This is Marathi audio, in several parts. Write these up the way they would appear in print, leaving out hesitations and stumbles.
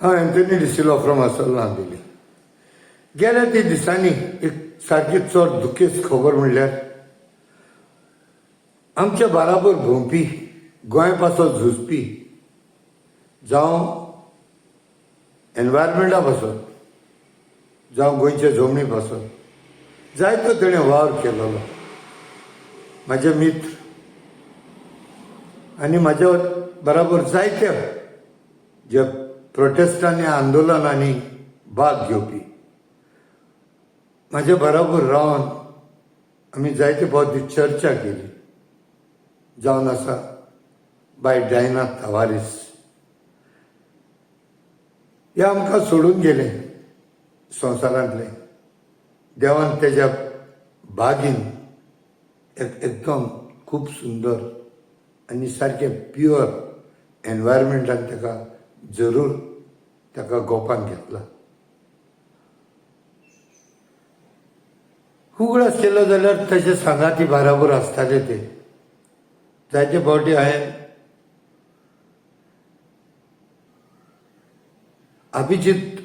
हांव एंथनी डिसिल्वा फ्रॉम असोला दिली. गेल्या ती दिसांनी एक सारकी चड दुखेस्त खबर म्हणल्यार आमच्या बाराबर भोंवपी गोंय पासत झुजपी जावं एनवायरमेंटा पासत जावं गोंयच्या जमनी पासत जायतो तेणें वावर केलेलो. म्हाजे मित्र आनी म्हाज्या बराबर जायते जे प्रोटेस्टांनी आंदोलनांनी भाग घेवपी म्हाज्या बराबर रावन आमी जायते फावटी चर्चा केली. जावन आसा बाय डायना तवारीस. हे आमकां सोडून गेले संवसारांतले. देवान तेज्या बागीन एकदम खूब सुंदर आनी सारकें प्युअर एनवायरमेंटान ताका जरूर ताका गोपान घेतला. उगडास केलो जाल्यार ताचे सांगाती बाराबर आसताले ते. जायते फावटी हांवें अभिजीत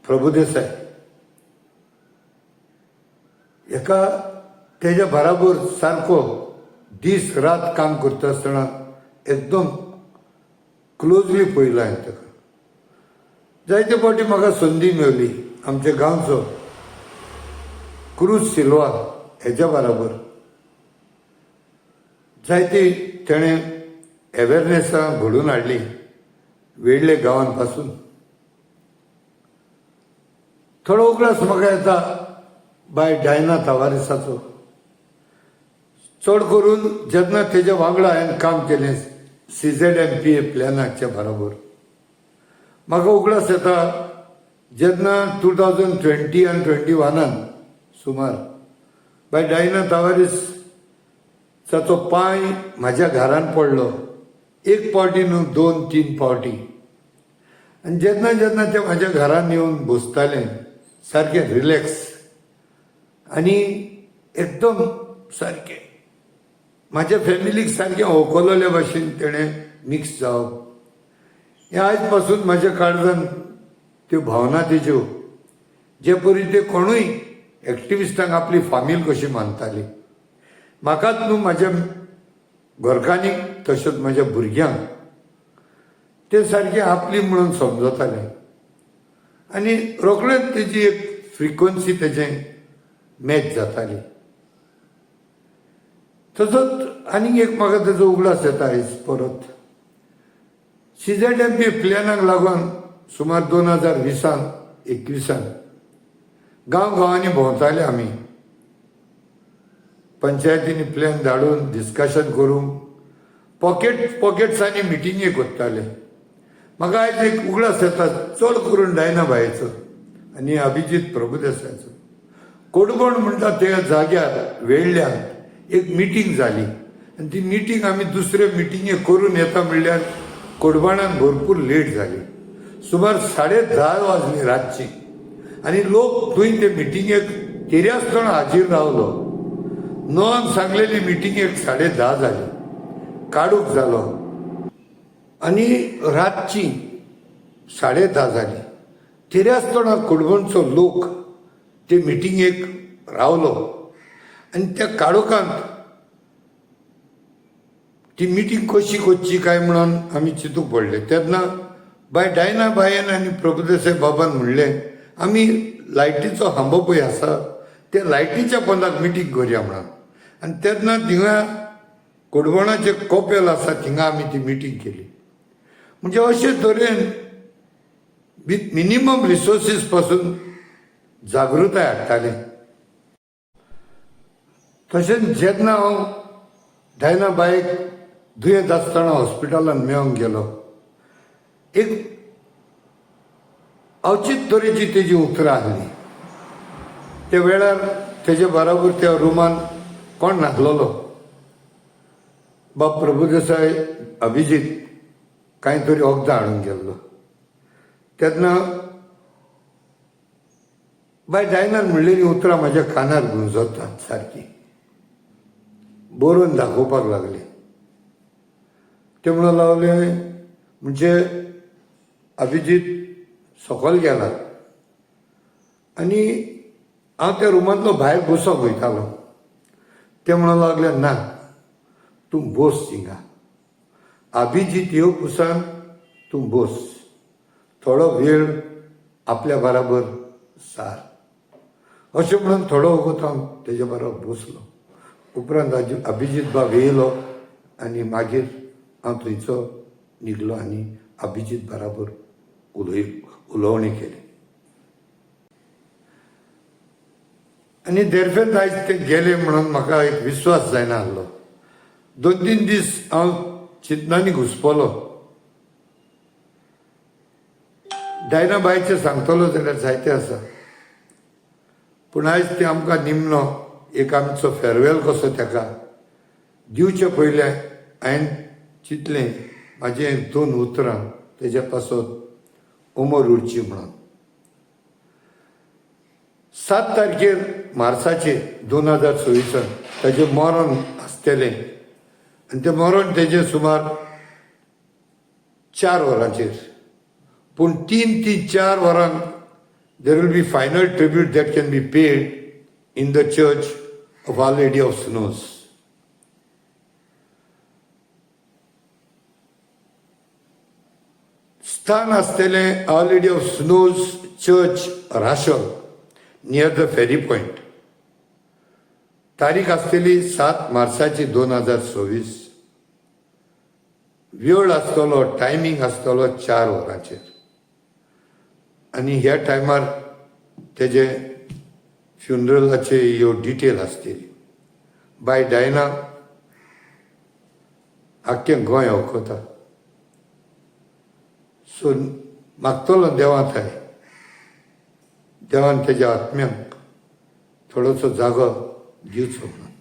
प्रभुदेसाय एका तेज्या बराबर सारको दीस रात काम करता आसतना एकदम क्लोजली पळयलो हांवें ताका. जायते फावटी म्हाका संदी मेवली आमच्या गांवचो क्रूज सिल्वा हेच्या बराबर जायती तेणें अवेरनेसां घडोवन हाडली वेळ्ळे गांवां पासून. थोडो उगडास म्हाका येता बाय डायना तवारिसाचो. चड करून जेन्ना तेज्या वांगडा हांवें काम केलें CZMPA प्लॅनाच्या बराबर म्हाका उगडास येता जेन्ना 2020 आनी 21 सुमार बाय डायना तवारीस ताचो पांय म्हाज्या घरान पडलो. एक पावटी न्हू 2-3 पावटी. आनी जेन्ना जेन्ना ते म्हाज्या घरान येवन बसताले सारकें रिलॅक्स आनी एकदम सारकें म्हाज्या फॅमिलीक सारकें होकलोल्या भाशेन तेणें मिक्स जावप. हें आयज पासून म्हाज्या काळजान त्यो भावना तेज्यो जे परी ते कोणूय एक्टिविस्टांक आपली फामील कशी मानताली. म्हाकाच न्हू म्हाज्या घरकान्नीक तशेंच म्हाज्या भुरग्यांक ते सारकें आपली म्हणून समजताले. आनी रोखडेंच तेजी एक फ्रिक्वन्सी तेजें मॅच जाताली. तसोच आनीक एक म्हाका तेजो उगडास येता आयज परत. CZMPA प्लॅनाक लागून सुमार 2020-21 गांवांनी भोंवताले आमी. पंचायतींनी प्लॅन धाडून डिस्कशन करून पॉकेट्सांनी मिटिंगे करताले. म्हाका आयज एक उगडास येता चड करून डायना बायेचो आनी अभिजीत प्रभुदेसायचो. कोडबण म्हणटा त्या जाग्यार वेळ्ळ्यान एक मिटींग जाली आनी ती मिटींग आमी दुसरे मिटिंगे करून येता म्हणल्यार कोडबाणान भरपूर लेट जाली. सुमार 10:30 वाजली रातची आनी लोक थंय ते मिटिंगेक तेऱ्यास्तना हाजीर रावलो. 9 सांगलेली मिटिंगेक 10:30 जाली. काडूक जालो आनी रातची 10:30 जाली. तेऱ्यास्तना कोडबणचो लोक ते मिटिंगेक रावलो आनी त्या काळोखांत ती मिटींग कशी करची काय म्हणून आमी चिंतूंक पडले. तेन्ना बाय डायना बायन आनी प्रभुदेसाय बाबान म्हणलें आमी लायटीचो खांबो पळय आसा ते लायटीच्या पोंदाक मिटींग करया म्हणून. आनी तेन्ना थिंगा कोडबणाचे कोपेल आसा थिंगा आमी ती मिटींग केली. म्हणजे अशे तरेन विथ मिनिमम रिसोर्सीस पासून जागृताय हाडटाले. तशेंच जेन्ना हांव डायना बायक दुयेंत आसतना हॉस्पिटलान मेळोंक गेलो एक अवचित तरेची तेजी उतरां आसली. त्या वेळार तेजे बराबर त्या रुमान कोण नासलोलो. बाब प्रभुदेसाय अभिजीत कांय तरी वखदां हाडून गेल्लो. तेन्ना बाय डायनान म्हणलेली उतरां म्हाज्या कानार गुंजतात सारकी. बरोवन दाखोवपाक लागले. ते म्हणून लागले म्हणजे अभिजीत सकयल गेला आनी हांव त्या रुमांतलो भायर बसोंक वयतालो. ते म्हणूंक लागले ना तूं बस थिंगा, अभिजीत येव पुसान तूं बस, थोडो वेळ आपल्या बराबर सार. अशें म्हणून थोडो वगत हांव तेजे बरोबर बसलो. उपरांत अभिजीत बाब येयलो आनी मागीर हांव थंयचो निघलो आनी अभिजीत बराबर उलोवणी केली. आनी देरफेंत आयज ते गेले म्हणून म्हाका एक विश्वास जायना आहलो. 2-3 दीस हांव चिंतनांनी घुसपलो. डायना बायचें सांगतलो जाल्यार जायतें आसा, पूण आयज ते आमकां निमणो एक आमचो फेरवेल कसो तेका दिवचे पयले हांवें चिंतलें म्हाजें 2 उतरां तेजे पासून उमर उरची म्हणून. 7 तारखेर मार्चाचे 2024 ताजें मरण आसतलें आनी तें मरण तेजें सुमार 4 वरांचेर. पूण 3 ते 4 वरांक there will be final tribute that can be paid in the church of Our Lady of Snows. स्थान आसतलें Our Lady of Snows church राशल नियर द फेरी पॉयंट. तारीख आसतली 7 मार्चाची 2024. वेळ आसतलो, टायमींग आसतलो 4 वरांचेर. आनी ह्या टायमार तेजे फ्युनरलाचे ह्यो डिटेल आसतली. बाय डायना आख्खें गोंय वळखता. सो मागतलो देवां थंय, देवान तेज्या आत्म्यांक थोडोसो जागो दिवचो म्हणून.